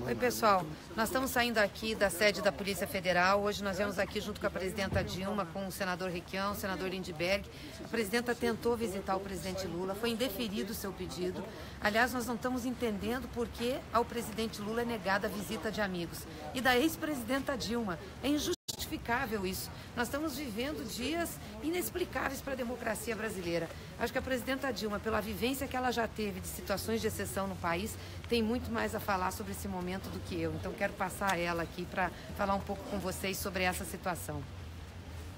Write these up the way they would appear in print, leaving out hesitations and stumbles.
Oi, pessoal. Nós estamos saindo aqui da sede da Polícia Federal. Hoje nós viemos aqui junto com a presidenta Dilma, com o senador Requião, o senador Lindbergh. A presidenta tentou visitar o presidente Lula, foi indeferido o seu pedido. Aliás, nós não estamos entendendo por que ao presidente Lula é negada a visita de amigos. E da ex-presidenta Dilma. É injustificável isso. Nós estamos vivendo dias inexplicáveis para a democracia brasileira. Acho que a presidenta Dilma, pela vivência que ela já teve de situações de exceção no país, tem muito mais a falar sobre esse momento do que eu. Então, quero passar ela aqui para falar um pouco com vocês sobre essa situação.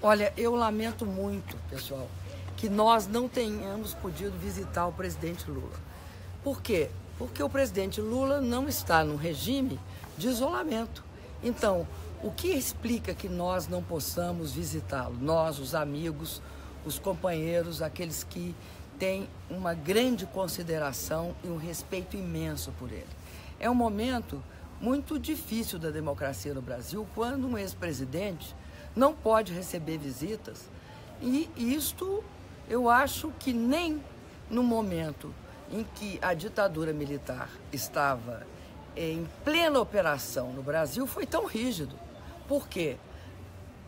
Olha, eu lamento muito, pessoal, que nós não tenhamos podido visitar o presidente Lula. Por quê? Porque o presidente Lula não está num regime de isolamento. Então, o que explica que nós não possamos visitá-lo? Nós, os amigos, os companheiros, aqueles que têm uma grande consideração e um respeito imenso por ele. É um momento muito difícil da democracia no Brasil, quando um ex-presidente não pode receber visitas. E isto, eu acho que nem no momento em que a ditadura militar estava em plena operação no Brasil foi tão rígido. Porque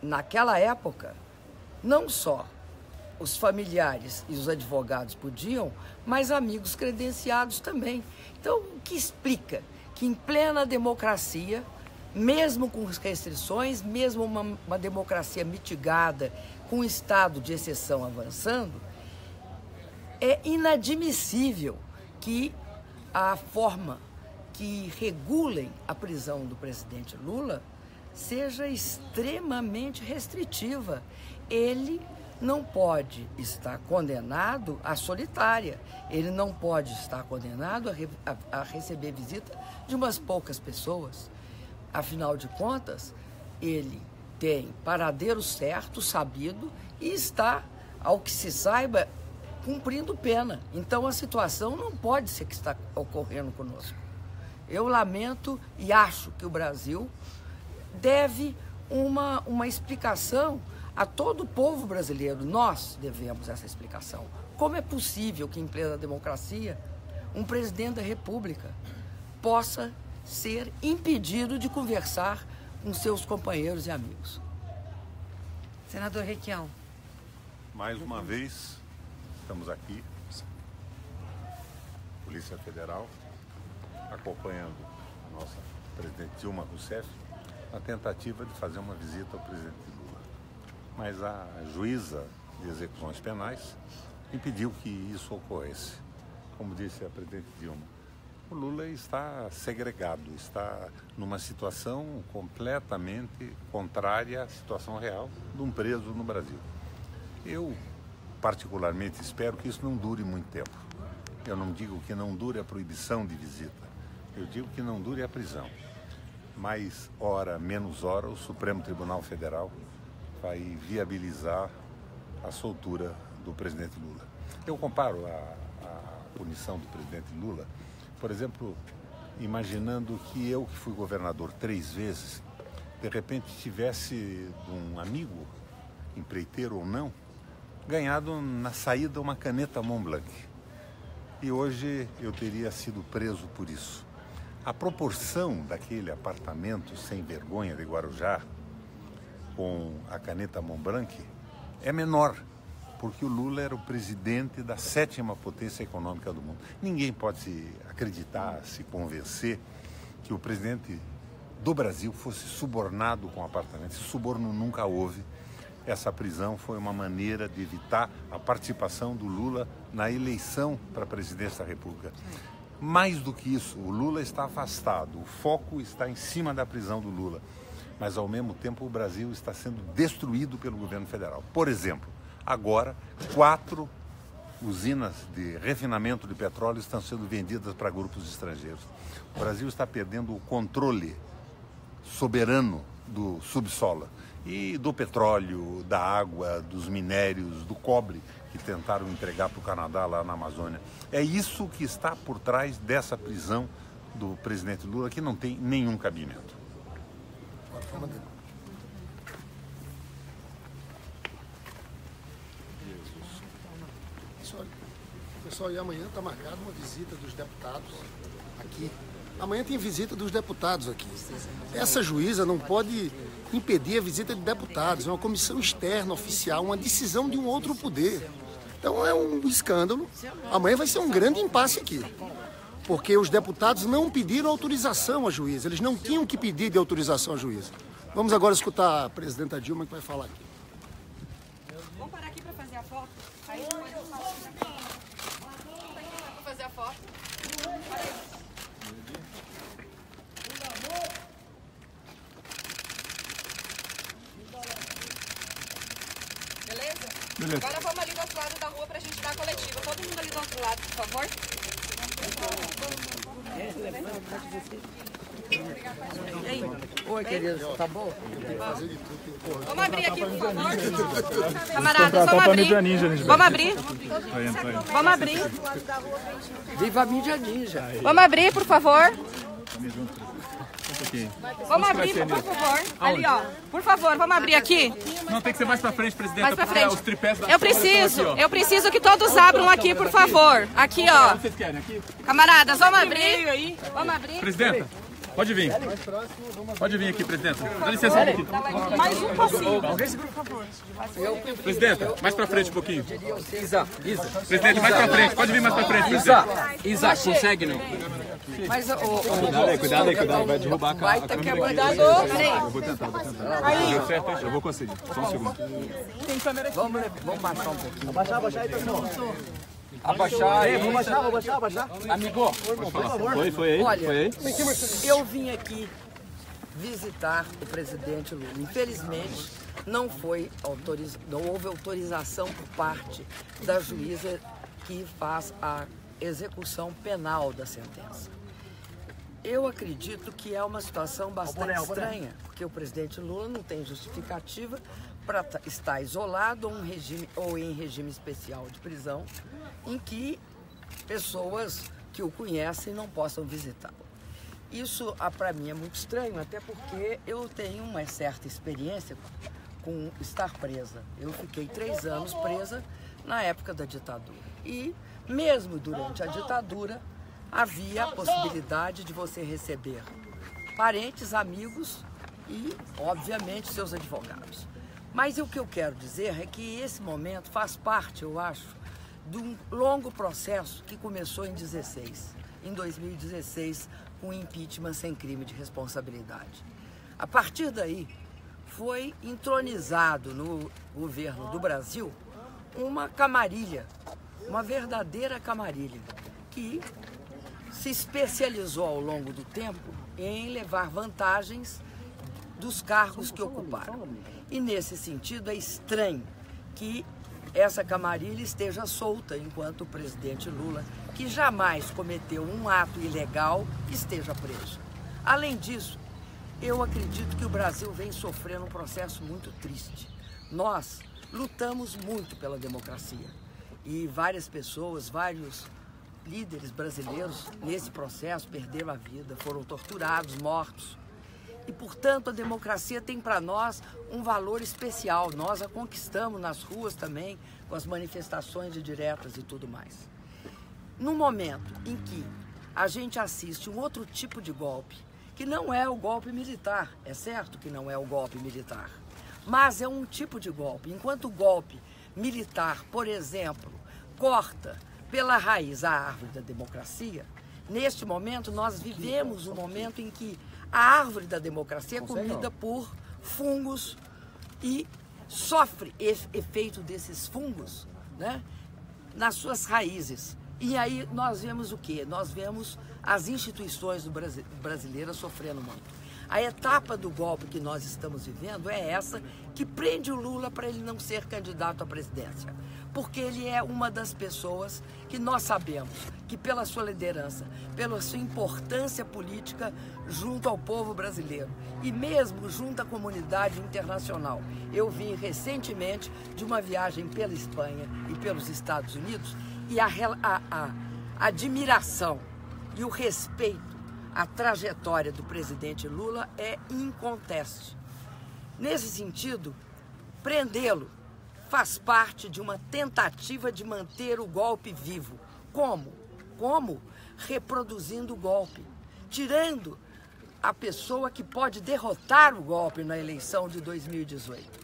naquela época, não só os familiares e os advogados podiam, mas amigos credenciados também. Então, o que explica que em plena democracia, mesmo com restrições, mesmo uma democracia mitigada, com um estado de exceção avançando, é inadmissível que a forma que regulem a prisão do presidente Lula seja extremamente restritiva. Ele não pode estar condenado à solitária, ele não pode estar condenado a receber visita de umas poucas pessoas. Afinal de contas, ele tem paradeiro certo, sabido, e está, ao que se saiba, cumprindo pena. Então a situação não pode ser que está ocorrendo conosco. Eu lamento e acho que o Brasil deve uma explicação a todo o povo brasileiro. Nós devemos essa explicação. Como é possível que, em plena democracia, um presidente da República possa ser impedido de conversar com seus companheiros e amigos? Senador Requião. Mais uma vez, estamos aqui, Polícia Federal, acompanhando a nossa presidente Dilma Rousseff, na tentativa de fazer uma visita ao presidente Lula. Mas a juíza de execuções penais impediu que isso ocorresse. Como disse a presidente Dilma, o Lula está segregado, está numa situação completamente contrária à situação real de um preso no Brasil. Eu, particularmente, espero que isso não dure muito tempo. Eu não digo que não dure a proibição de visita, eu digo que não dure a prisão. Mais hora, menos hora, o Supremo Tribunal Federal vai viabilizar a soltura do presidente Lula. Eu comparo a punição do presidente Lula, por exemplo, imaginando que eu, que fui governador 3 vezes, de repente tivesse um amigo, empreiteiro ou não, ganhado na saída uma caneta Montblanc. E hoje eu teria sido preso por isso. A proporção daquele apartamento sem vergonha de Guarujá com a caneta Montblanc é menor, porque o Lula era o presidente da 7ª potência econômica do mundo. Ninguém pode se acreditar, se convencer que o presidente do Brasil fosse subornado com apartamento. Esse suborno nunca houve. Essa prisão foi uma maneira de evitar a participação do Lula na eleição para a presidência da República. Mais do que isso, o Lula está afastado, o foco está em cima da prisão do Lula, mas ao mesmo tempo o Brasil está sendo destruído pelo governo federal. Por exemplo, agora 4 usinas de refinamento de petróleo estão sendo vendidas para grupos estrangeiros. O Brasil está perdendo o controle soberano do subsolo e do petróleo, da água, dos minérios, do cobre que tentaram entregar para o Canadá lá na Amazônia. É isso que está por trás dessa prisão do presidente Lula, que não tem nenhum cabimento. Pessoal, e amanhã está marcada uma visita dos deputados aqui Amanhã tem visita dos deputados aqui. Essa juíza não pode impedir a visita de deputados. É uma comissão externa, oficial, uma decisão de um outro poder. Então é um escândalo. Amanhã vai ser um grande impasse aqui. Porque os deputados não pediram autorização à juíza. Eles não tinham que pedir de autorização à juíza. Vamos agora escutar a presidenta Dilma que vai falar aqui. Vamos parar aqui para fazer a foto? Aí depois eu faço isso aqui. Vamos fazer a foto. Beleza? Agora vamos ali do outro lado da rua pra gente dar a coletiva. Todo mundo ali do outro lado, por favor. Oi, querido, tá bom? Vamos abrir aqui, por favor. Camaradas, vamos abrir. Vamos abrir. Vamos abrir. Viva a mídia ninja. Vamos abrir, por favor. Vamos abrir, por favor. Ali, ó. Por favor, vamos abrir aqui. Não, tem que ser mais pra frente, presidente. Mais pra frente. Os tripés da Eu preciso que todos abram aqui, por favor. Aqui, ó. Vocês querem aqui? Camaradas, vamos abrir. Vamos abrir. Presidenta, pode vir. Pode vir aqui, presidenta. Dá licença um pouquinho. Mais um passinho. Presidenta, mais pra frente um pouquinho. Presidente, mais pra frente. Pode vir mais pra frente, presidente. Isa, consegue não? Mas Cuidado aí, vai derrubar a câmera. vai ter que Cuidado. Eu vou tentar. Deu certo, hein? Eu vou conseguir. Só um segundo. Vamos baixar um pouquinho. Abaixar aí, pessoal. Abaixar aí. Vou baixar. Amigo, Pode falar. foi aí? Olha, Foi aí? eu vim aqui visitar o presidente Lula. Infelizmente, não houve autorização por parte da juíza que faz a execução penal da sentença. Eu acredito que é uma situação bastante estranha, porque o presidente Lula não tem justificativa para estar isolado ou em regime especial de prisão, em que pessoas que o conhecem não possam visitá-lo. Isso, para mim, é muito estranho, até porque eu tenho uma certa experiência com estar presa. Eu fiquei 3 anos presa na época da ditadura. E, mesmo durante a ditadura, havia a possibilidade de você receber parentes, amigos e, obviamente, seus advogados. Mas o que eu quero dizer é que esse momento faz parte, eu acho, de um longo processo que começou em 2016, com o impeachment sem crime de responsabilidade. A partir daí, foi entronizado no governo do Brasil uma camarilha, uma verdadeira camarilha, que se especializou ao longo do tempo em levar vantagens dos cargos que ocuparam. E nesse sentido é estranho que essa camarilha esteja solta enquanto o presidente Lula, que jamais cometeu um ato ilegal, esteja preso. Além disso, eu acredito que o Brasil vem sofrendo um processo muito triste. Nós lutamos muito pela democracia e várias pessoas, vários líderes brasileiros nesse processo perderam a vida, foram torturados, mortos. E, portanto, a democracia tem para nós um valor especial. Nós a conquistamos nas ruas também, com as manifestações diretas e tudo mais. No momento em que a gente assiste um outro tipo de golpe, que não é o golpe militar, é certo que não é o golpe militar, mas é um tipo de golpe. Enquanto o golpe militar, por exemplo, corta pela raiz a árvore da democracia, neste momento nós vivemos um momento em que a árvore da democracia é comida por fungos e sofre efeito desses fungos, né, nas suas raízes. E aí nós vemos o quê? Nós vemos as instituições brasileiras sofrendo muito. A etapa do golpe que nós estamos vivendo é essa que prende o Lula para ele não ser candidato à presidência. Porque ele é uma das pessoas que nós sabemos que pela sua liderança, pela sua importância política junto ao povo brasileiro e mesmo junto à comunidade internacional. Eu vim recentemente de uma viagem pela Espanha e pelos Estados Unidos e a admiração e o respeito à trajetória do presidente Lula é inconteste. Nesse sentido, prendê-lo faz parte de uma tentativa de manter o golpe vivo. Como? Como? Reproduzindo o golpe. tirando a pessoa que pode derrotar o golpe na eleição de 2018.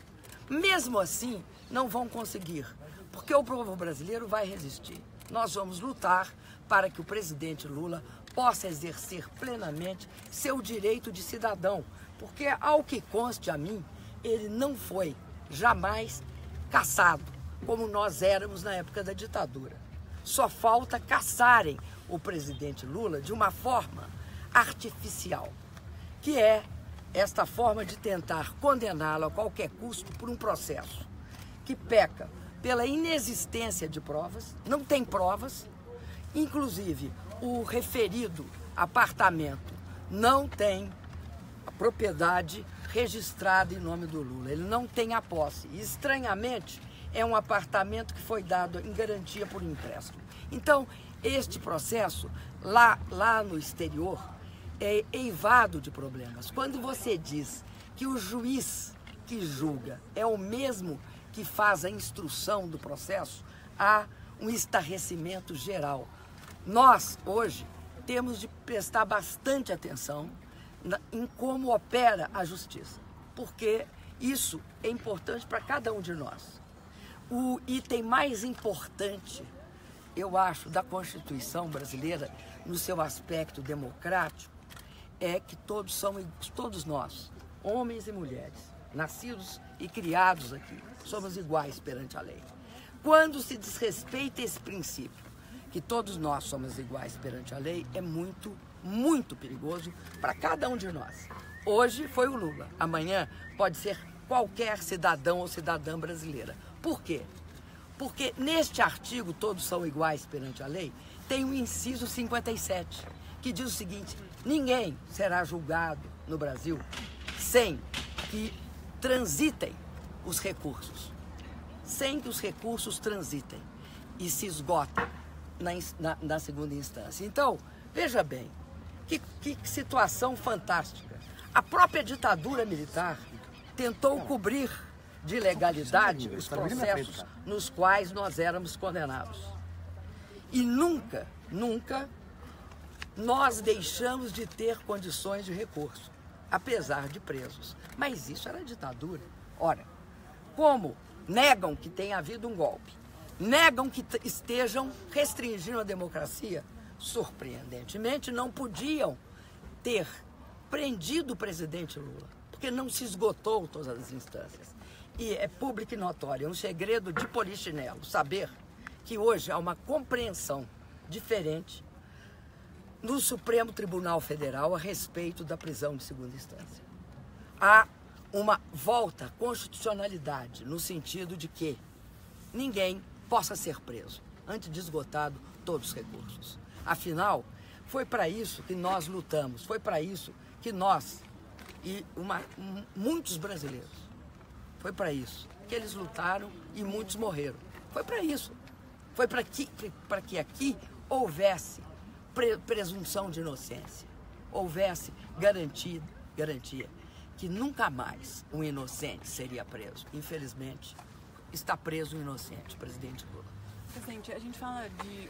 Mesmo assim, não vão conseguir, porque o povo brasileiro vai resistir. Nós vamos lutar para que o presidente Lula possa exercer plenamente seu direito de cidadão, porque, ao que conste a mim, ele não foi jamais caçado, como nós éramos na época da ditadura. Só falta caçarem o presidente Lula de uma forma artificial, que é esta forma de tentar condená-lo a qualquer custo por um processo que peca pela inexistência de provas, não tem provas, inclusive o referido apartamento não tem a propriedade registrada em nome do Lula, ele não tem a posse. E, estranhamente, é um apartamento que foi dado em garantia por empréstimo. Então, este processo, lá no exterior, é eivado de problemas. Quando você diz que o juiz que julga é o mesmo que faz a instrução do processo, há um estarrecimento geral. Nós, hoje, temos de prestar bastante atenção em como opera a justiça, porque isso é importante para cada um de nós. O item mais importante, eu acho, da Constituição brasileira, no seu aspecto democrático, é que todos nós, homens e mulheres, nascidos e criados aqui, somos iguais perante a lei. Quando se desrespeita esse princípio, que todos nós somos iguais perante a lei, é muito, muito perigoso para cada um de nós. Hoje foi o Lula, amanhã pode ser qualquer cidadão ou cidadã brasileira. Por quê? Porque neste artigo, todos são iguais perante a lei, tem o inciso 57, que diz o seguinte: ninguém será julgado no Brasil sem que transitem os recursos, sem que os recursos transitem e se esgotem na segunda instância. Então, veja bem, que situação fantástica. A própria ditadura militar tentou cobrir de legalidade os processos nos quais nós éramos condenados. E nunca nós deixamos de ter condições de recurso, apesar de presos. Mas isso era ditadura. Ora, como negam que tenha havido um golpe, negam que estejam restringindo a democracia, surpreendentemente não podiam ter prendido o presidente Lula, porque não se esgotou todas as instâncias. E é público e notório, é um segredo de polichinelo saber que hoje há uma compreensão diferente no Supremo Tribunal Federal a respeito da prisão de segunda instância. Há uma volta à constitucionalidade, no sentido de que ninguém possa ser preso antes de esgotado todos os recursos. Afinal, foi para isso que nós lutamos, foi para isso que nós e muitos brasileiros, foi para isso que eles lutaram e muitos morreram. Foi para isso. Foi para que aqui houvesse presunção de inocência, houvesse garantia que nunca mais um inocente seria preso. Infelizmente, está preso um inocente, presidente Lula. Presidente, a gente fala de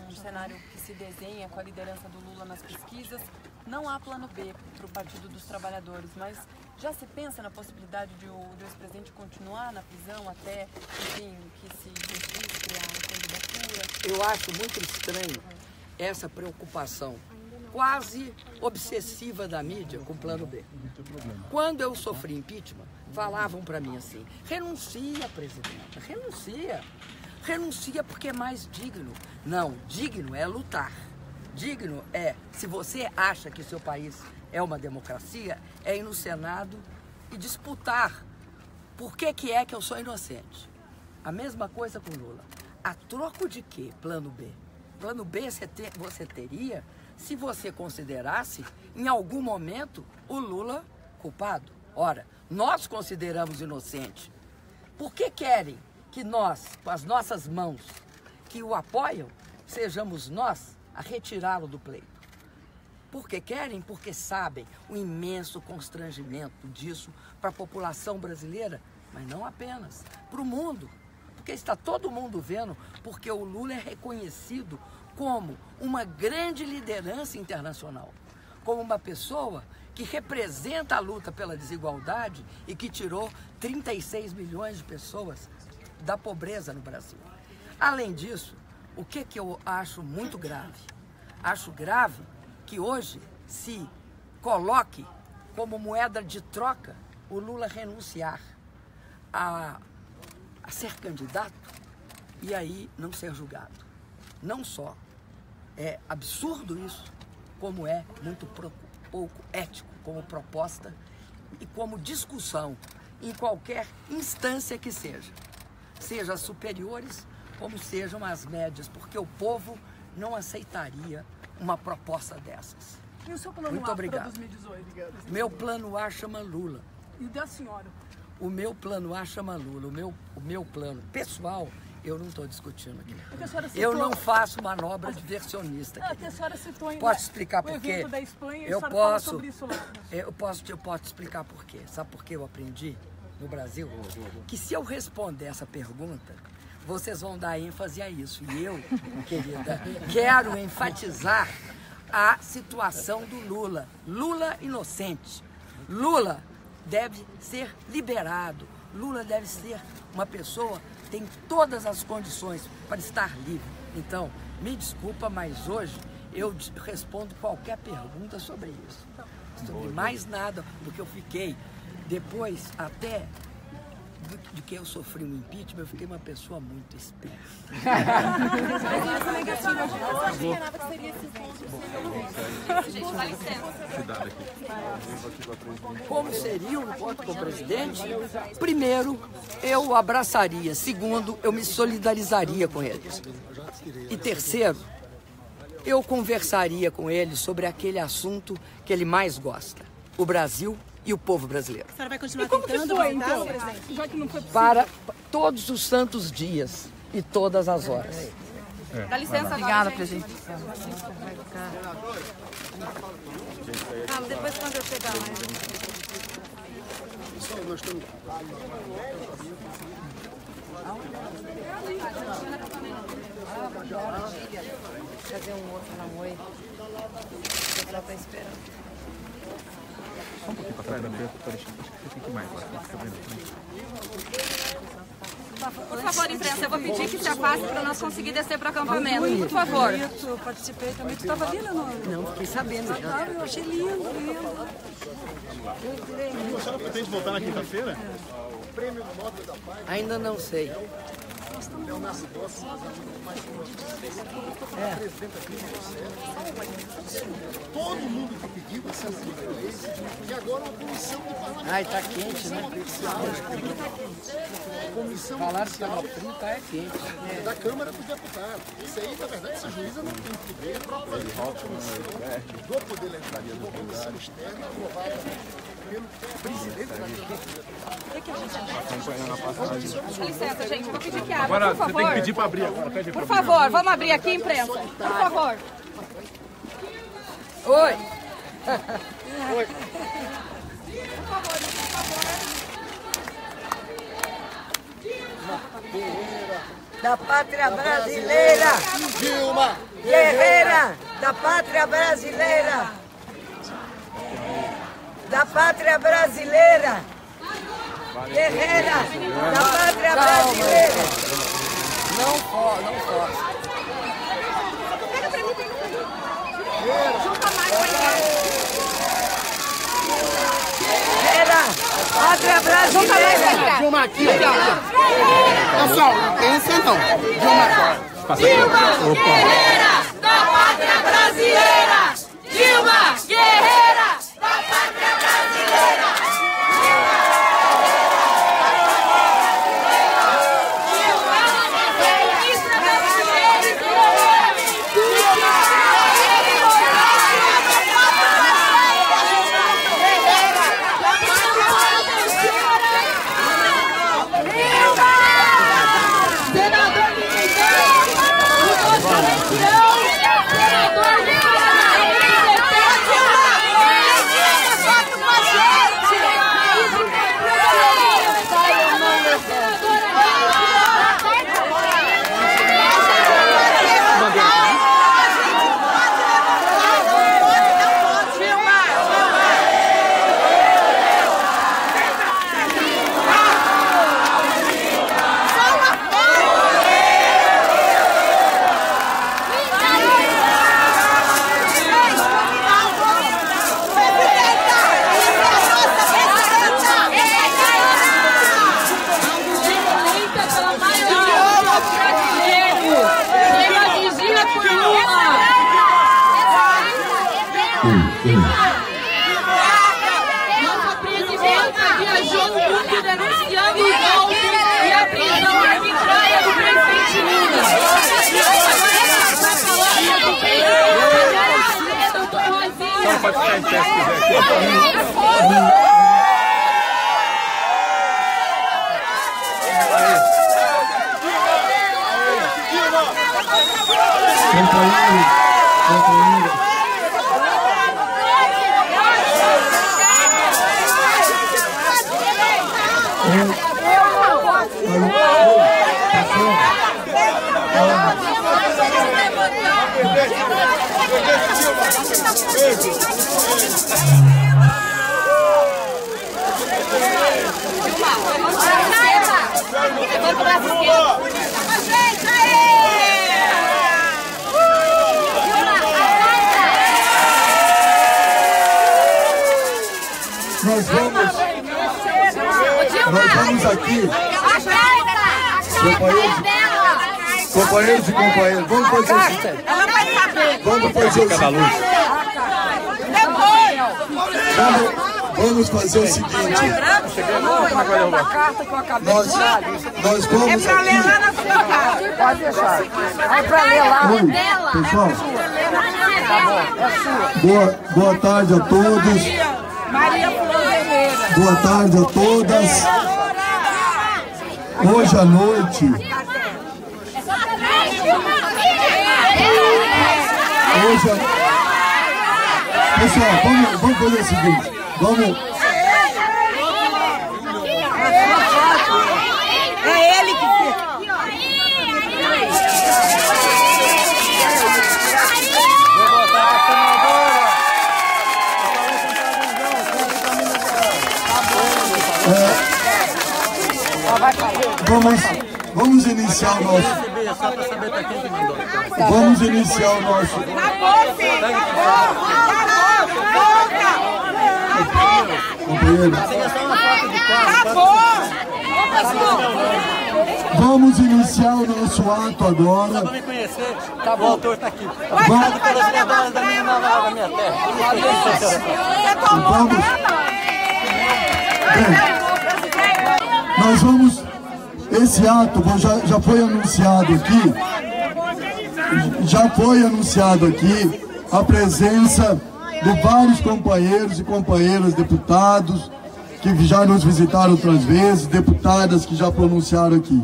um cenário que se desenha com a liderança do Lula nas pesquisas. Não há plano B para o Partido dos Trabalhadores, mas já se pensa na possibilidade de o ex-presidente continuar na prisão até, enfim, que se registre a candidatura? Eu acho muito estranho essa preocupação quase obsessiva da mídia com o plano B. Quando eu sofri impeachment, falavam para mim assim: renuncia, presidenta, renuncia. Renuncia porque é mais digno. Não, digno é lutar. Digno é, se você acha que seu país é uma democracia, é ir no Senado e disputar. Por que é que eu sou inocente? A mesma coisa com Lula. A troco de quê? Plano B. Plano B você teria se você considerasse, em algum momento, o Lula culpado. Ora, nós consideramos inocente. Por que querem que nós, com as nossas mãos, que o apoiam, sejamos nós a retirá-lo do pleito? Porque querem, porque sabem o imenso constrangimento disso para a população brasileira, mas não apenas, para o mundo. Porque está todo mundo vendo, porque o Lula é reconhecido como uma grande liderança internacional. como uma pessoa que representa a luta pela desigualdade e que tirou 36 milhões de pessoas da pobreza no Brasil. Além disso, o que eu acho muito grave? Acho grave que hoje se coloque como moeda de troca o Lula renunciar a ser candidato e aí não ser julgado. Não só é absurdo isso, como é muito pouco ético como proposta e como discussão em qualquer instância que seja as superiores como sejam as médias, porque o povo não aceitaria uma proposta dessas. E o seu plano Muito A obrigado. para 2018? Meu plano A chama Lula. E o da senhora? O meu plano A chama Lula. O meu plano pessoal, eu não estou discutindo aqui. Eu não faço manobra diversionista aqui. A senhora citou ainda Posso explicar por quê? Da Espanha, eu posso te explicar por quê. Sabe por que eu aprendi no Brasil? Que se eu responder essa pergunta, vocês vão dar ênfase a isso. E eu, querida, quero enfatizar a situação do Lula. Lula inocente. Lula deve ser liberado. Lula deve ser uma pessoa que tem todas as condições para estar livre. Então, me desculpa, mas hoje eu respondo qualquer pergunta sobre isso. Sobre mais nada, porque eu fiquei, depois até de que eu sofri um impeachment, eu fiquei uma pessoa muito esperta. Como seria um encontro com o presidente? Primeiro, eu o abraçaria. Segundo, eu me solidarizaria com ele. E terceiro, eu conversaria com ele sobre aquele assunto que ele mais gosta, o Brasil e o povo brasileiro. A senhora vai continuar tentando voltar, presidente? Já que não foi possível. Para todos os santos dias e todas as horas. Dá licença, Obrigada, agora, presidente. Depois quando eu chegar lá. Pessoal, nós estamos... Fazer um outro na Oi. O pessoal está esperando. Só um pouquinho para trás, né? Fique mais lá. Por favor, imprensa, eu vou pedir que se afaste para nós conseguir descer para o acampamento. Por favor. Eu participei também. Tu estava ali, né? Não, fiquei sabendo. Eu achei lindo, lindo. A senhora pretende voltar na quinta-feira? Ainda não sei. Todo mundo que pediu essa lei e agora uma comissão de parlamento. Ai, tá quente, né? Comissão Falaram que era frio, tá quente. da Câmara dos Deputados. Isso aí, na verdade, essa juíza não tem poder próprio do Poder Legislativo, uma comissão externa aprovada pelo presidente da Com licença, gente, vou pedir que abra, Agora, por você favor. tem que pedir para abrir agora. Pede Por favor, vamos abrir aqui, imprensa. Por favor. Oi! Da pátria brasileira! Dilma! Guerreira da pátria brasileira! Da pátria brasileira! Guerreira da pátria brasileira! Não posso. Guerreira, pátria brasileira! Dilma aqui, pessoal, não tem isso não. Dilma Guerreira da Pátria Brasileira! Dilma Guerreira da Pátria Brasileira! Senador Nossa presidenta viajou o mundo denunciando o golpe e a prisão arbitrária do presidente Lula. Só pode ficar em pé se quiser. Nós vamos aqui, companheiros e companheiras, vamos fazer o seguinte. Vamos fazer o seguinte. Nós vamos aqui. Pode deixar. É pra ler lá. Oi, pessoal. Boa tarde a todos. Boa tarde a todas. Hoje à noite. Pessoal, vamos fazer o seguinte. Vamos. É ele que fica. Vamos iniciar o nosso. Vamos iniciar o nosso. Vamos iniciar o nosso ato agora. Tá bom, o autor está aqui. Obrigado pelas medalhas da minha terra. Vamos. Bem, nós vamos. Esse ato já foi anunciado aqui. Já foi anunciado aqui a presença de vários companheiros e companheiras deputados que já nos visitaram outras vezes, deputadas que já pronunciaram aqui.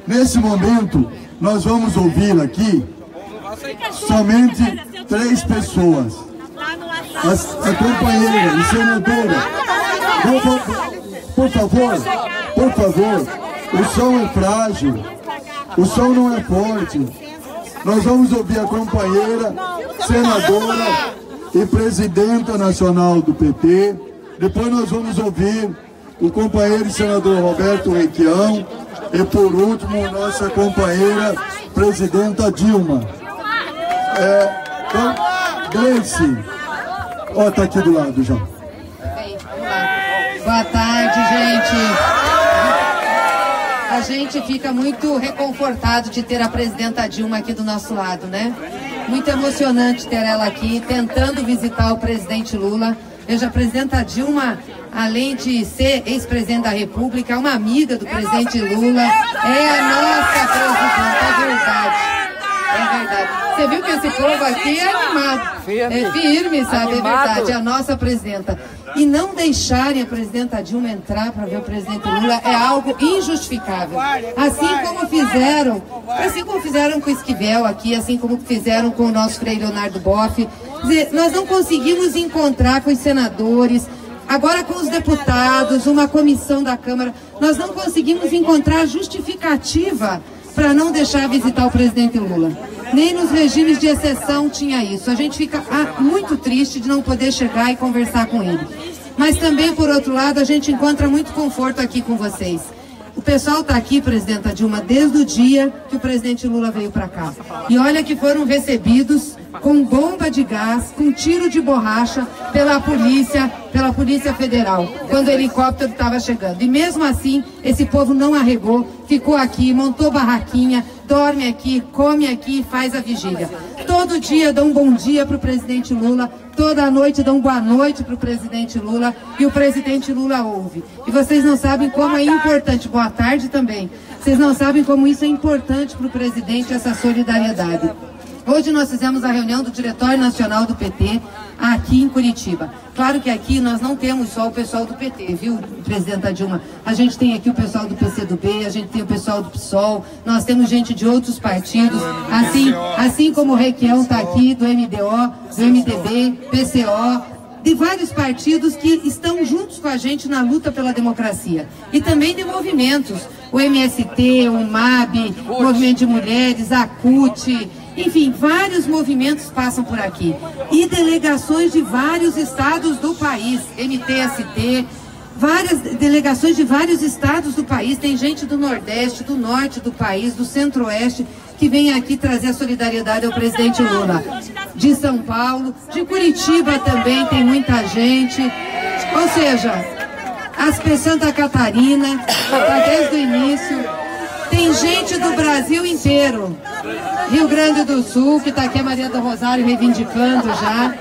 Nesse momento, nós vamos ouvir aqui somente 3 pessoas. A companheira e senadora, por favor, o som é frágil, o som não é forte. Nós vamos ouvir a companheira, senadora e presidenta nacional do PT. Depois nós vamos ouvir o companheiro e senador Roberto Requião. E por último, nossa companheira, presidenta Dilma. Gleice. Ó, tá aqui do lado já. Boa tarde, gente. A gente fica muito reconfortado de ter a presidenta Dilma aqui do nosso lado, né? Muito emocionante ter ela aqui, tentando visitar o presidente Lula. Veja, a presidenta Dilma, além de ser ex-presidente da República, é uma amiga do presidente Lula, é a nossa presidenta, é verdade. É verdade. Você viu que esse povo aqui é animado, é firme, sabe? É verdade, é a nossa presidenta. E não deixarem a presidenta Dilma entrar para ver o presidente Lula é algo injustificável. Assim como fizeram com o Esquivel aqui, assim como fizeram com o nosso Frei Leonardo Boff. Quer dizer, nós não conseguimos encontrar com os senadores, agora com os deputados, uma comissão da Câmara, nós não conseguimos encontrar justificativa para não deixar visitar o presidente Lula. Nem nos regimes de exceção tinha isso. A gente fica muito triste de não poder chegar e conversar com ele. Mas também, por outro lado, a gente encontra muito conforto aqui com vocês. O pessoal está aqui, presidenta Dilma, desde o dia que o presidente Lula veio para cá. E olha que foram recebidos com bomba de gás, com tiro de borracha pela Polícia Federal, quando o helicóptero estava chegando. E mesmo assim, esse povo não arregou, ficou aqui, montou barraquinha, dorme aqui, come aqui e faz a vigília. todo dia dão um bom dia para o presidente Lula, toda noite dão boa noite para o presidente Lula, e o presidente Lula ouve. E vocês não sabem como é importante, boa tarde também, vocês não sabem como isso é importante para o presidente, essa solidariedade. Hoje nós fizemos a reunião do Diretório Nacional do PT aqui em Curitiba. Claro que aqui nós não temos só o pessoal do PT, viu, presidenta Dilma? A gente tem aqui o pessoal do PCdoB, a gente tem o pessoal do PSOL, nós temos gente de outros partidos, assim como o Requião está aqui, do MDO, do MDB, PCO, de vários partidos que estão juntos com a gente na luta pela democracia. E também de movimentos, o MST, o MAB, o Movimento de Mulheres, a CUT, enfim, vários movimentos passam por aqui. E delegações de vários estados do país, MTST, várias delegações de vários estados do país. Tem gente do Nordeste, do Norte do país, do Centro-Oeste, que vem aqui trazer a solidariedade ao presidente Lula. De São Paulo, de Curitiba também tem muita gente. Ou seja, Santa Catarina, desde o início. Tem gente do Brasil inteiro. Rio Grande do Sul, que está aqui a Maria do Rosário reivindicando já.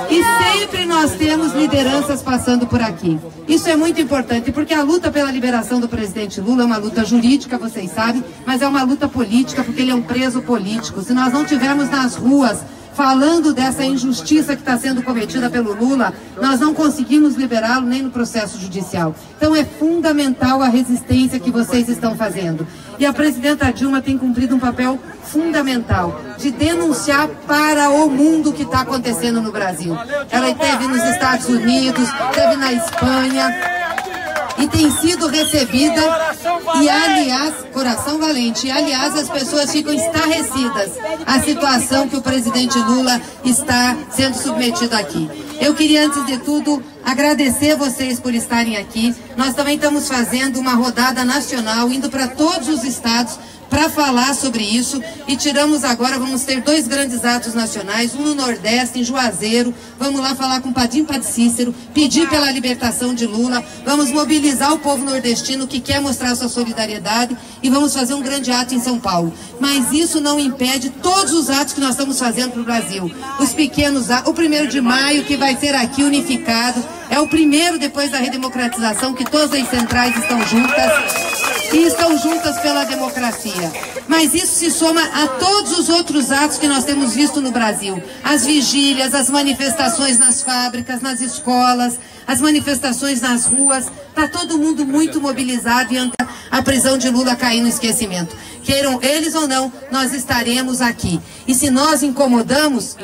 E sempre nós temos lideranças passando por aqui. Isso é muito importante, porque a luta pela liberação do presidente Lula é uma luta jurídica, vocês sabem, mas é uma luta política, porque ele é um preso político. Se nós não tivermos nas ruas falando dessa injustiça que está sendo cometida pelo Lula, nós não conseguimos liberá-lo nem no processo judicial. Então é fundamental a resistência que vocês estão fazendo. E a presidenta Dilma tem cumprido um papel fundamental de denunciar para o mundo o que está acontecendo no Brasil. Ela esteve nos Estados Unidos, esteve na Espanha, e tem sido recebida, e aliás, coração valente, e aliás as pessoas ficam estarrecidas a situação que o presidente Lula está sendo submetido aqui. Eu queria, antes de tudo, agradecer vocês por estarem aqui. Nós também estamos fazendo uma rodada nacional, indo para todos os estados, para falar sobre isso, e vamos ter 2 grandes atos nacionais, um no Nordeste, em Juazeiro, vamos lá falar com Padim Padre Cícero, pedir pela libertação de Lula, vamos mobilizar o povo nordestino que quer mostrar sua solidariedade, e vamos fazer um grande ato em São Paulo. Mas isso não impede todos os atos que nós estamos fazendo para o Brasil. Os pequenos atos, o 1º de maio, que vai ser aqui unificado, é o primeiro depois da redemocratização, que todas as centrais estão juntas, e estão juntas pela democracia. Mas isso se soma a todos os outros atos que nós temos visto no Brasil. As vigílias, as manifestações nas fábricas, nas escolas, as manifestações nas ruas. Está todo mundo muito mobilizado e a prisão de Lula cair no esquecimento. Queiram eles ou não, nós estaremos aqui. E se nós incomodamos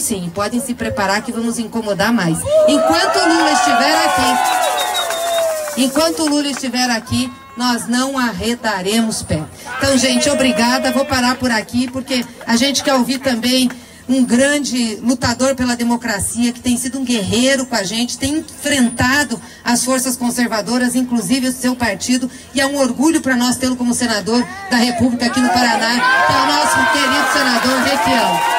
sim, podem se preparar que vamos incomodar mais. Enquanto o Lula estiver aqui, nós não arredaremos pé. Então, gente, obrigada. Vou parar por aqui, porque a gente quer ouvir também um grande lutador pela democracia, que tem sido um guerreiro com a gente, tem enfrentado as forças conservadoras, inclusive o seu partido, e é um orgulho para nós tê-lo como senador da República aqui no Paraná, que é o nosso querido senador Requião.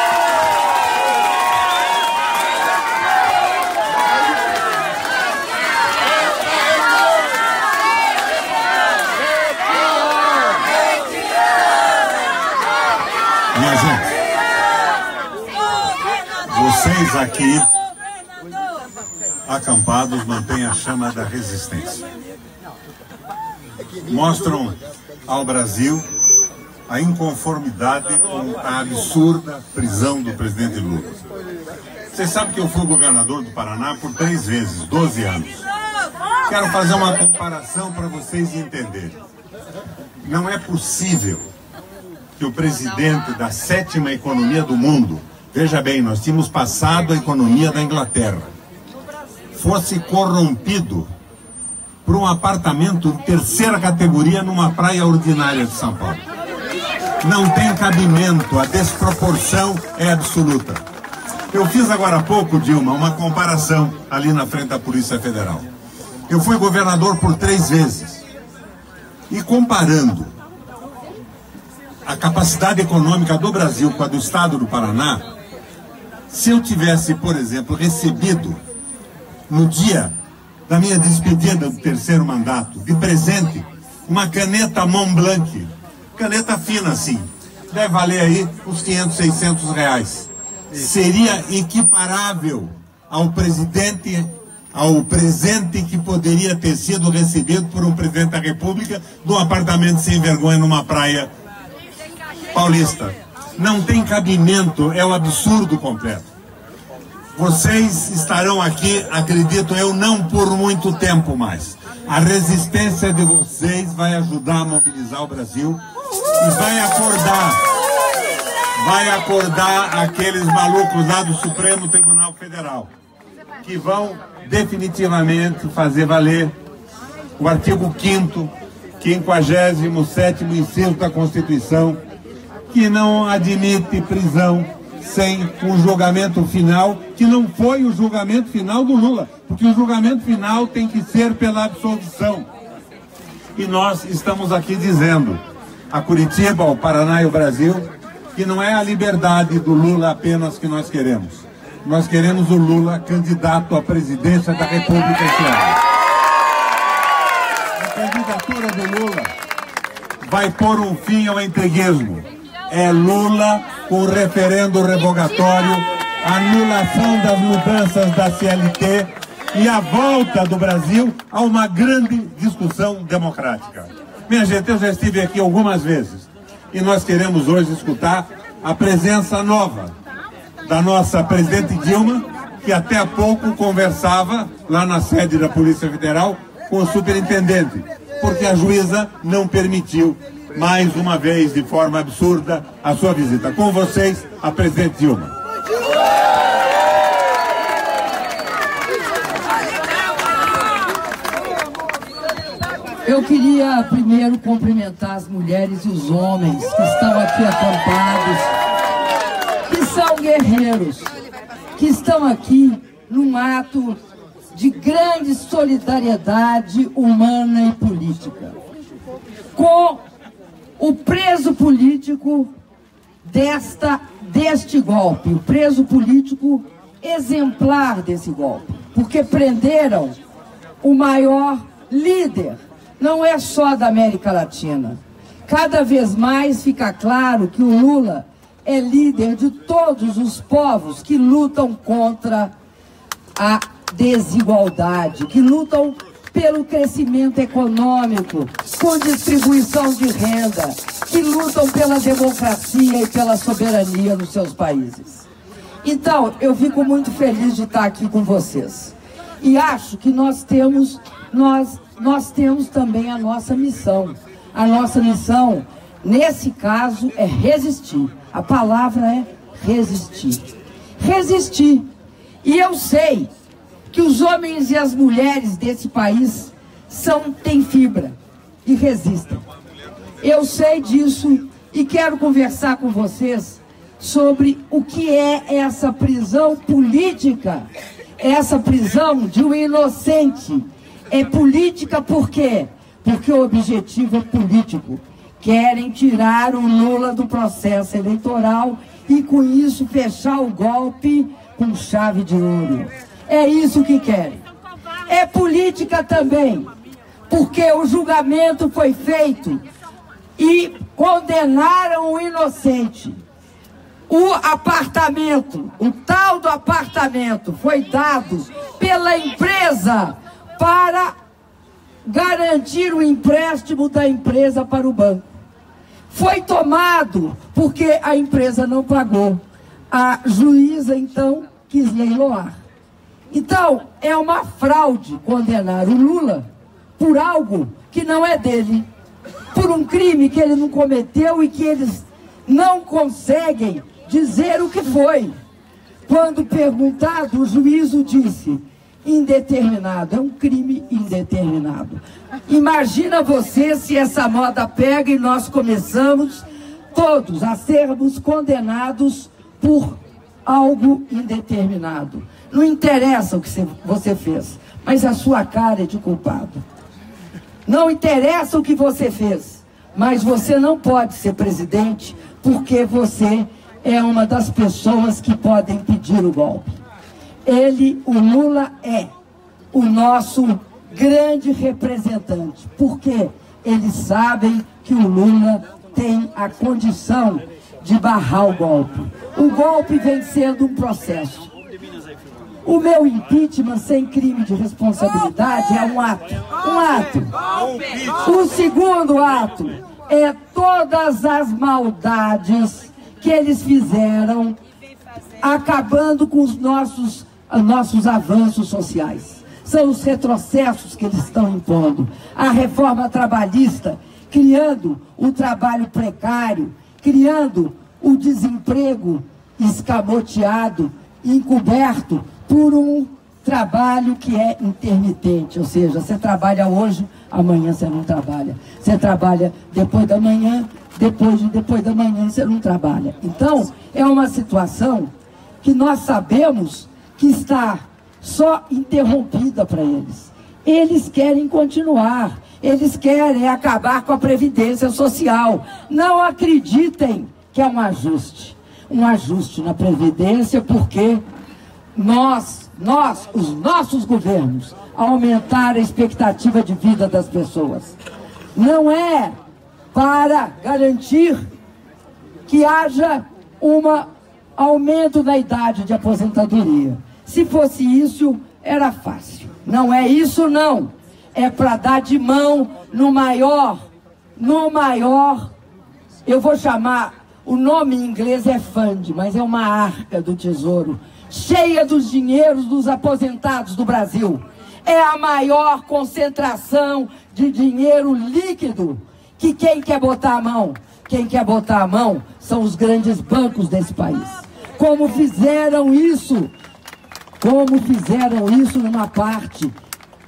Minha gente, vocês aqui, acampados, mantêm a chama da resistência. Mostram ao Brasil a inconformidade com a absurda prisão do presidente Lula. Vocês sabem que eu fui governador do Paraná por 3 vezes, 12 anos. Quero fazer uma comparação para vocês entenderem. Não é possível que o presidente da 7ª economia do mundo, veja bem, nós tínhamos passado a economia da Inglaterra, fosse corrompido por um apartamento de 3ª categoria numa praia ordinária de São Paulo. Não tem cabimento, a desproporção é absoluta. Eu fiz agora há pouco, Dilma, uma comparação ali na frente da Polícia Federal. Eu fui governador por 3 vezes. E comparando a capacidade econômica do Brasil com a do estado do Paraná, se eu tivesse, por exemplo, recebido no dia da minha despedida do 3º mandato, de presente, uma caneta Montblanc, caneta fina assim, deve valer aí uns 500, 600 reais. Seria equiparável ao presente que poderia ter sido recebido por um presidente da República num apartamento sem vergonha numa praia paulista. Não tem cabimento, é um absurdo completo. Vocês estarão aqui, acredito eu, não por muito tempo mais. A resistência de vocês vai ajudar a mobilizar o Brasil e vai acordar aqueles malucos lá do Supremo Tribunal Federal, que vão definitivamente fazer valer o artigo 5º, 57º inciso da Constituição, que não admite prisão sem um julgamento final, que não foi o julgamento final do Lula, porque o julgamento final tem que ser pela absolvição. E nós estamos aqui dizendo a Curitiba, ao Paraná e ao Brasil, que não é a liberdade do Lula apenas que nós queremos. Nós queremos o Lula candidato à presidência da República esse ano. A candidatura do Lula vai pôr um fim ao entreguismo. É Lula com referendo revogatório, anulação das mudanças da CLT e a volta do Brasil a uma grande discussão democrática. Minha gente, eu já estive aqui algumas vezes e nós queremos hoje escutar a presença nova da nossa presidente Dilma, que até há pouco conversava lá na sede da Polícia Federal com o superintendente, porque a juíza não permitiu, mais uma vez, de forma absurda, a sua visita. Com vocês, a presidente Dilma. Eu queria primeiro cumprimentar as mulheres e os homens que estão aqui acampados, que são guerreiros, que estão aqui num ato de grande solidariedade humana e política, com o preso político deste golpe, o preso político exemplar desse golpe, porque prenderam o maior líder, não é só da América Latina. Cada vez mais fica claro que o Lula é líder de todos os povos que lutam contra a desigualdade, que lutam pelo crescimento econômico, com distribuição de renda, que lutam pela democracia e pela soberania nos seus países. Então, eu fico muito feliz de estar aqui com vocês. E acho que nós temos também a nossa missão. A nossa missão, nesse caso, é resistir. A palavra é resistir. Resistir. E eu sei que os homens e as mulheres desse país têm fibra e resistem. Eu sei disso e quero conversar com vocês sobre o que é essa prisão política, essa prisão de um inocente. É política por quê? Porque o objetivo é político. Querem tirar o Lula do processo eleitoral e com isso fechar o golpe com chave de ouro. É isso que querem. É política também, porque o julgamento foi feito e condenaram o inocente. O apartamento, o tal do apartamento, foi dado pela empresa para garantir o empréstimo da empresa para o banco. Foi tomado porque a empresa não pagou. A juíza, então, quis leiloar. Então, é uma fraude condenar o Lula por algo que não é dele, por um crime que ele não cometeu e que eles não conseguem dizer o que foi. Quando perguntado, o juízo disse: indeterminado, é um crime indeterminado. Imagina você se essa moda pega e nós começamos todos a sermos condenados por algo indeterminado. Não interessa o que você fez, mas a sua cara é de culpado. Não interessa o que você fez, mas você não pode ser presidente porque você é uma das pessoas que podem pedir o golpe. O Lula é o nosso grande representante, porque eles sabem que o Lula tem a condição de barrar o golpe. O golpe vem sendo um processo. O meu impeachment sem crime de responsabilidade é um ato. O segundo ato é todas as maldades que eles fizeram, acabando com os nossos avanços sociais. São os retrocessos que eles estão impondo. A reforma trabalhista, criando o trabalho precário, criando o desemprego escamoteado, encoberto por um trabalho que é intermitente. Ou seja, você trabalha hoje, amanhã você não trabalha. Você trabalha depois da manhã, depois da manhã você não trabalha. Então, é uma situação que nós sabemos que está só interrompida para eles. Eles querem continuar, eles querem acabar com a Previdência Social. Não acreditem que é um ajuste na Previdência, porque os nossos governos aumentaram a expectativa de vida das pessoas. Não é para garantir que haja um aumento da idade de aposentadoria. Se fosse isso, era fácil. Não é isso, não. É para dar de mão no maior, eu vou chamar, o nome em inglês é fund, mas é uma arca do tesouro, cheia dos dinheiros dos aposentados do Brasil. É a maior concentração de dinheiro líquido que quem quer botar a mão? Quem quer botar a mão são os grandes bancos desse país. Como fizeram isso numa parte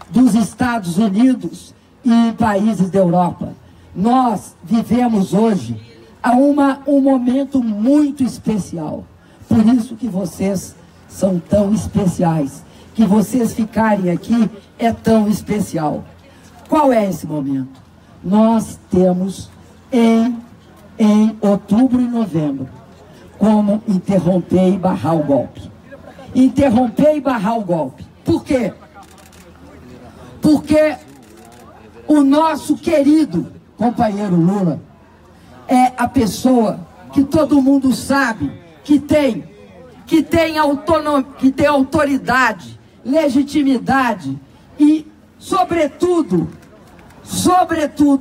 dos Estados Unidos e em países da Europa. Nós vivemos hoje um momento muito especial. Por isso que vocês são tão especiais. Que vocês ficarem aqui é tão especial. Qual é esse momento? Nós temos em outubro e novembro como interromper e barrar o golpe. Interromper e barrar o golpe. Por quê? Porque o nosso querido companheiro Lula é a pessoa que todo mundo sabe que tem autonomia, que tem autoridade, legitimidade e, sobretudo,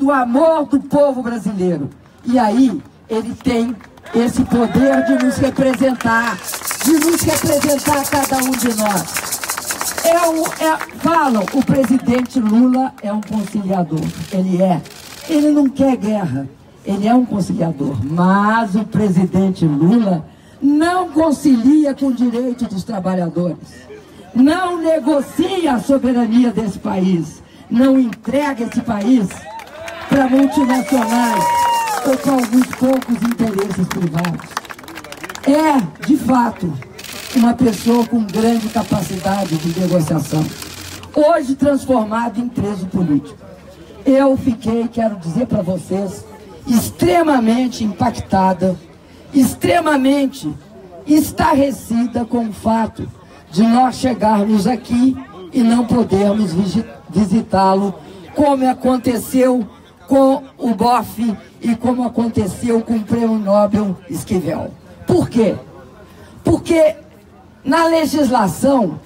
o amor do povo brasileiro. E aí ele tem esse poder de nos representar cada um de nós. Falam, o presidente Lula é um conciliador. Ele não quer guerra, ele é um conciliador. Mas o presidente Lula não concilia com o direito dos trabalhadores, não negocia a soberania desse país, não entrega esse país para multinacionais ou para alguns poucos interesses privados. É, de fato, uma pessoa com grande capacidade de negociação, hoje transformado em preso político. Eu fiquei, quero dizer para vocês, extremamente impactada, extremamente estarrecida com o fato de nós chegarmos aqui e não podermos visitá-lo, como aconteceu com o Boff e como aconteceu com o Prêmio Nobel Esquivel. Por quê? Porque na legislação,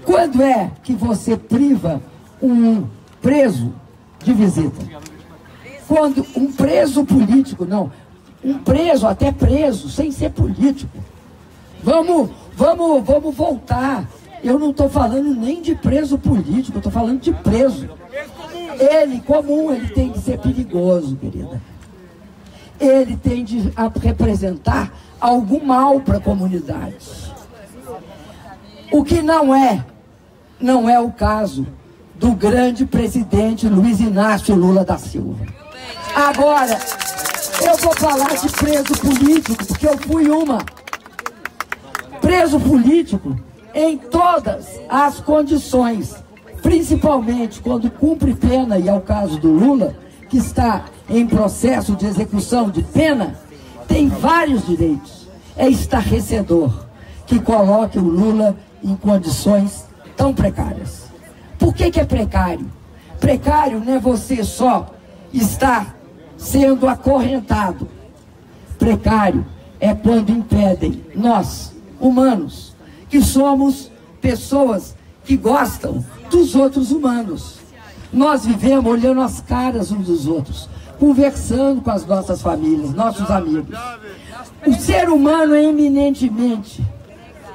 quando é que você priva um preso de visita? Quando um preso político, não, um preso, até preso, sem ser político. Vamos voltar. Eu não estou falando nem de preso político, eu estou falando de preso. Ele, comum, ele tem de ser perigoso, querida. Ele tem de representar algum mal para a comunidade. O que não é o caso do grande presidente Luiz Inácio Lula da Silva. Agora, eu vou falar de preso político, porque eu fui uma. Preso político em todas as condições, principalmente quando cumpre pena, e é o caso do Lula, que está em processo de execução de pena, tem vários direitos. É estarrecedor que coloque o Lula em condições tão precárias. Por que é precário? Precário não é você só estar sendo acorrentado. precário é quando impedem nós, humanos, que somos pessoas que gostam dos outros humanos. Nós vivemos olhando as caras uns dos outros, conversando com as nossas famílias, nossos amigos. O ser humano é eminentemente,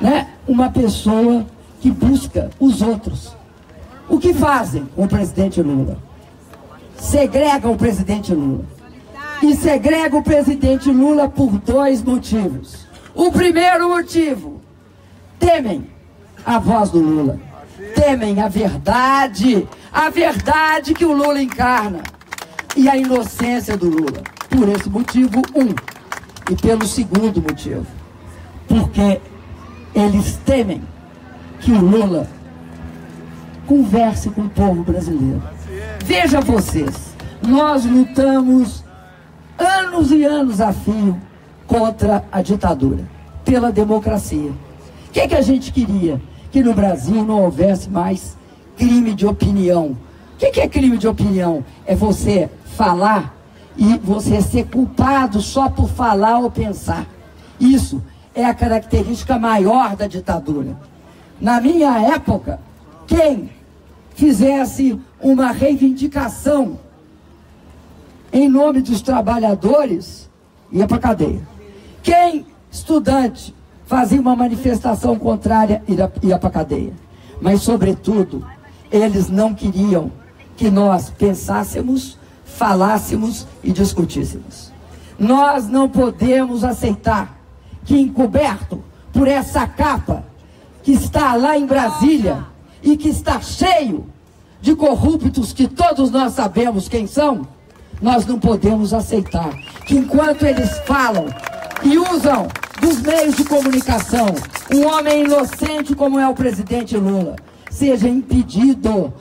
né, uma pessoa que busca os outros. O que fazem com o presidente Lula? Segregam o presidente Lula. E segrega o presidente Lula por dois motivos. O primeiro motivo: temem a voz do Lula. Temem a verdade que o Lula encarna. E a inocência do Lula. Por esse motivo, e pelo segundo motivo, porque eles temem que o Lula converse com o povo brasileiro. Veja vocês, nós lutamos anos e anos a fio contra a ditadura, pela democracia. O que a gente queria? Que no Brasil não houvesse mais crime de opinião. O que é crime de opinião? É você falar e você ser culpado só por falar ou pensar. Isso é a característica maior da ditadura. Na minha época, quem fizesse uma reivindicação em nome dos trabalhadores ia para a cadeia. Quem, estudante, fazia uma manifestação contrária ia para a cadeia. Mas, sobretudo, eles não queriam que nós pensássemos, falássemos e discutíssemos. Nós não podemos aceitar que, encoberto por essa capa que está lá em Brasília e que está cheio de corruptos que todos nós sabemos quem são, nós não podemos aceitar que, enquanto eles falam e usam dos meios de comunicação, um homem inocente como é o presidente Lula, seja impedido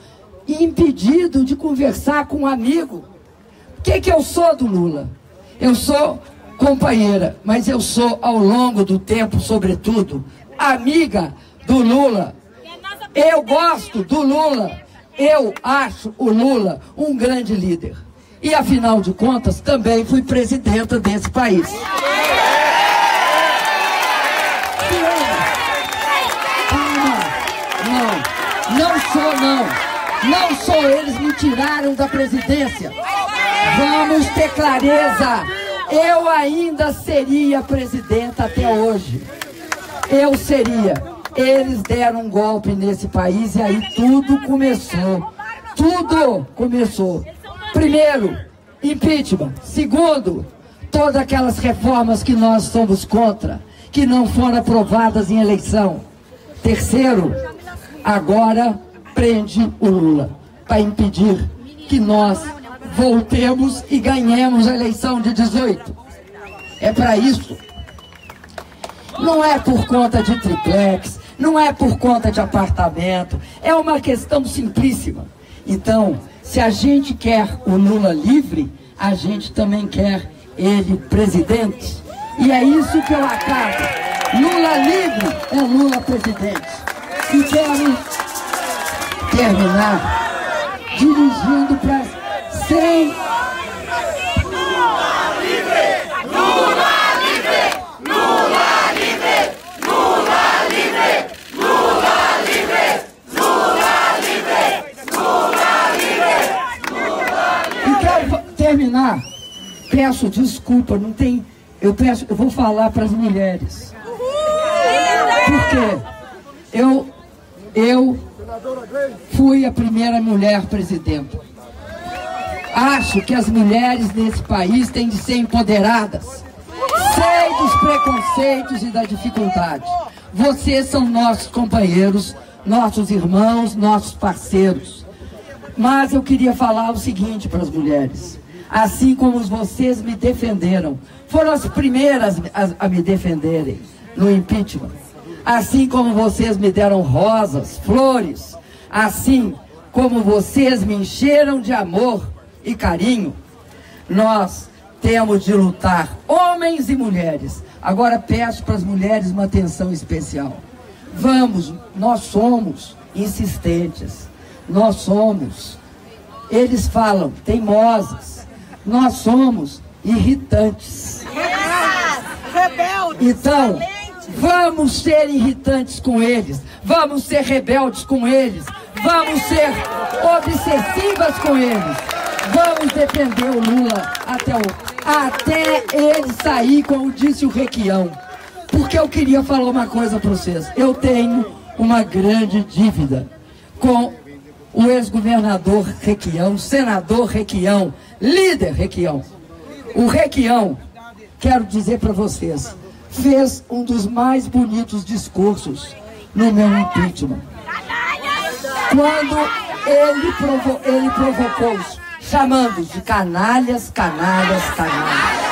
de conversar com um amigo. O que eu sou do Lula? Eu sou companheira, mas eu sou, ao longo do tempo, sobretudo, amiga do Lula. Eu gosto do Lula. Eu acho o Lula um grande líder. E, afinal de contas, também fui presidenta desse país. Não só eles me tiraram da presidência. Vamos ter clareza. Eu ainda seria presidenta até hoje. Eu seria. Eles deram um golpe nesse país e aí tudo começou. Tudo começou. Primeiro, impeachment. Segundo, todas aquelas reformas que nós somos contra, que não foram aprovadas em eleição. Terceiro, agora prende o Lula para impedir que nós voltemos e ganhemos a eleição de 18. É para isso. Não é por conta de triplex, não é por conta de apartamento, é uma questão simplíssima. Então, se a gente quer o Lula livre, a gente também quer ele presidente. E é isso que eu acabo. Lula livre é Lula presidente. E quero terminar dirigindo para 100... Lula livre! Lula livre! Lula livre! Lula livre! Lula livre! Lula livre! Lula livre! E quero terminar, peço desculpa, não tem... Eu vou falar para as mulheres. Porque eu fui a primeira mulher presidenta. Acho que as mulheres nesse país têm de ser empoderadas. Sei dos preconceitos e da dificuldade. Vocês são nossos companheiros, nossos irmãos, nossos parceiros. Mas eu queria falar o seguinte para as mulheres. Assim como vocês me defenderam, foram as primeiras a me defenderem no impeachment. Assim como vocês me deram rosas, flores, assim como vocês me encheram de amor e carinho, nós temos de lutar, homens e mulheres. Agora peço para as mulheres uma atenção especial. Vamos, nós somos insistentes, nós somos, eles falam, teimosas, nós somos irritantes. Então, vamos ser irritantes com eles, vamos ser rebeldes com eles, vamos ser obsessivas com eles, vamos defender o Lula até ele sair, como disse o Requião. Porque eu queria falar uma coisa para vocês. Eu tenho uma grande dívida com o ex-governador Requião, senador Requião, líder Requião. O Requião, quero dizer para vocês, fez um dos mais bonitos discursos no meu impeachment. Quando ele provocou, chamando de canalhas, canalhas, canalhas.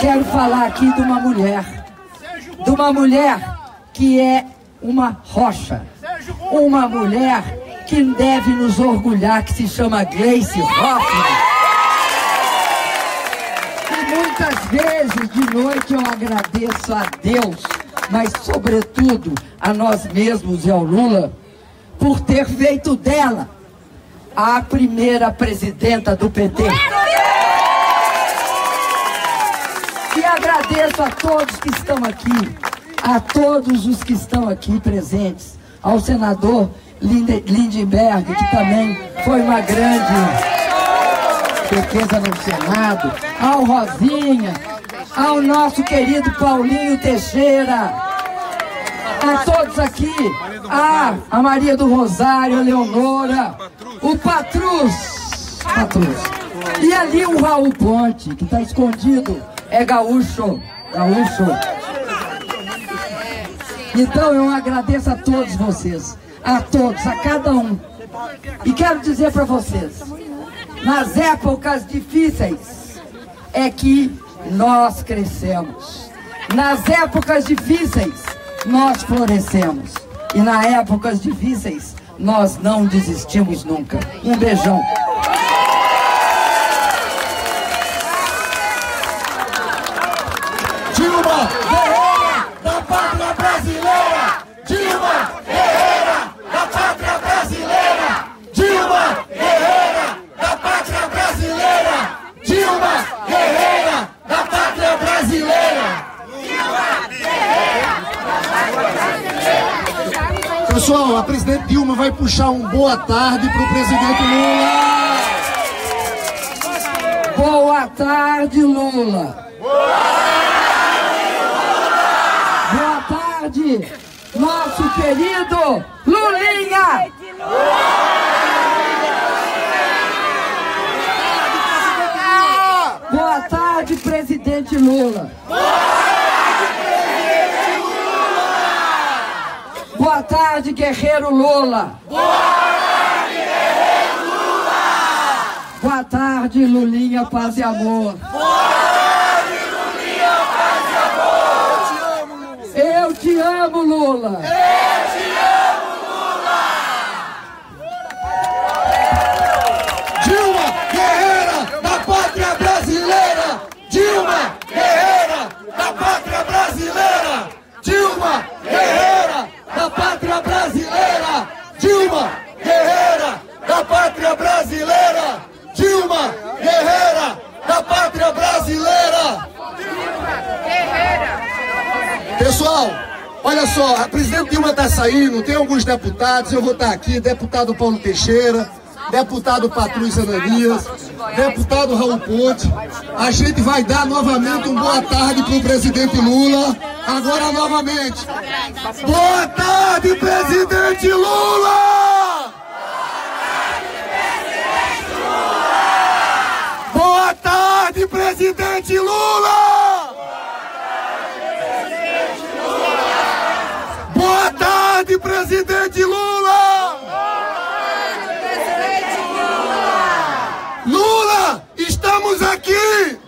Quero falar aqui de uma mulher que é uma rocha, uma mulher que deve nos orgulhar, que se chama Gleice Hoffmann. E muitas vezes de noite eu agradeço a Deus, mas sobretudo a nós mesmos e ao Lula, por ter feito dela a primeira presidenta do PT. E agradeço a todos que estão aqui, a todos os que estão aqui presentes, ao senador Lindbergh, que também foi uma grande defesa no Senado, ao Rosinha, ao nosso querido Paulinho Teixeira, a todos aqui, a Maria do Rosário, a Leonora, o Patrus, e ali o Raul Ponte, que está escondido, é gaúcho. Então eu agradeço a todos vocês, a todos, a cada um. E quero dizer para vocês, nas épocas difíceis é que nós crescemos. Nas épocas difíceis nós florescemos. E nas épocas difíceis nós não desistimos nunca. Um beijão. Dilma Guerreira da Pátria Brasileira! Dilma Guerreira da Pátria Brasileira! Dilma Guerreira da Pátria Brasileira! Dilma Guerreira da Pátria Brasileira! Pessoal, a presidente Dilma vai puxar um boa tarde para o presidente Lula. Boa tarde, Lula. Boa tarde, nosso querido Lulinha! Boa tarde, presidente Lula! Boa tarde, guerreiro Lula! Boa tarde, Lulinha, paz e amor! Eu te amo, Lula! Eu te amo, Lula! Dilma Guerreira da Pátria Brasileira! Dilma Guerreira da Pátria Brasileira! Dilma Guerreira da Pátria Brasileira! Dilma Guerreira da Pátria Brasileira! Dilma Guerreira da Pátria Brasileira! Pessoal, olha só, a presidente Dilma está saindo, tem alguns deputados, eu vou estar aqui, deputado Paulo Teixeira, deputado Patrus Ananias, deputado Raul Ponte. A gente vai dar novamente um boa tarde para o presidente Lula, agora novamente. Boa tarde, presidente Lula! Boa tarde, presidente Lula! Boa tarde, presidente Lula! Lula, estamos aqui!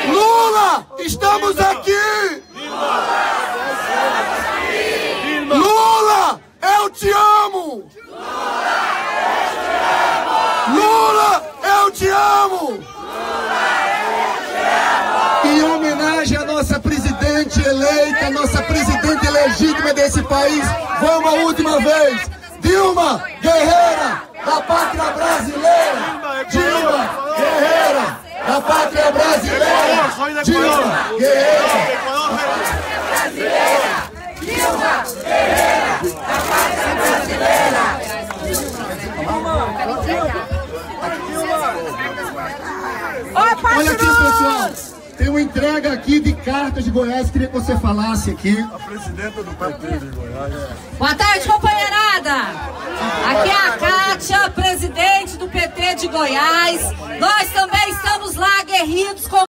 Lula, estamos aqui! Lula, eu te amo! Lula, eu te amo! Em homenagem à nossa presidente eleita, nossa presidente legítima desse país, vamos a última vez. Dilma Guerreira da pátria brasileira, Dilma Guerreira, da pátria brasileira, Dilma Guerreira. Dilma Guerreira, da pátria brasileira. Olha aqui, pessoal, tem uma entrega aqui de cartas de Goiás, queria que você falasse aqui. A presidenta do PT de Goiás. Boa tarde, companheirada. Aqui é a Kátia, presidente do PT de Goiás. Nós também estamos lá aguerridos com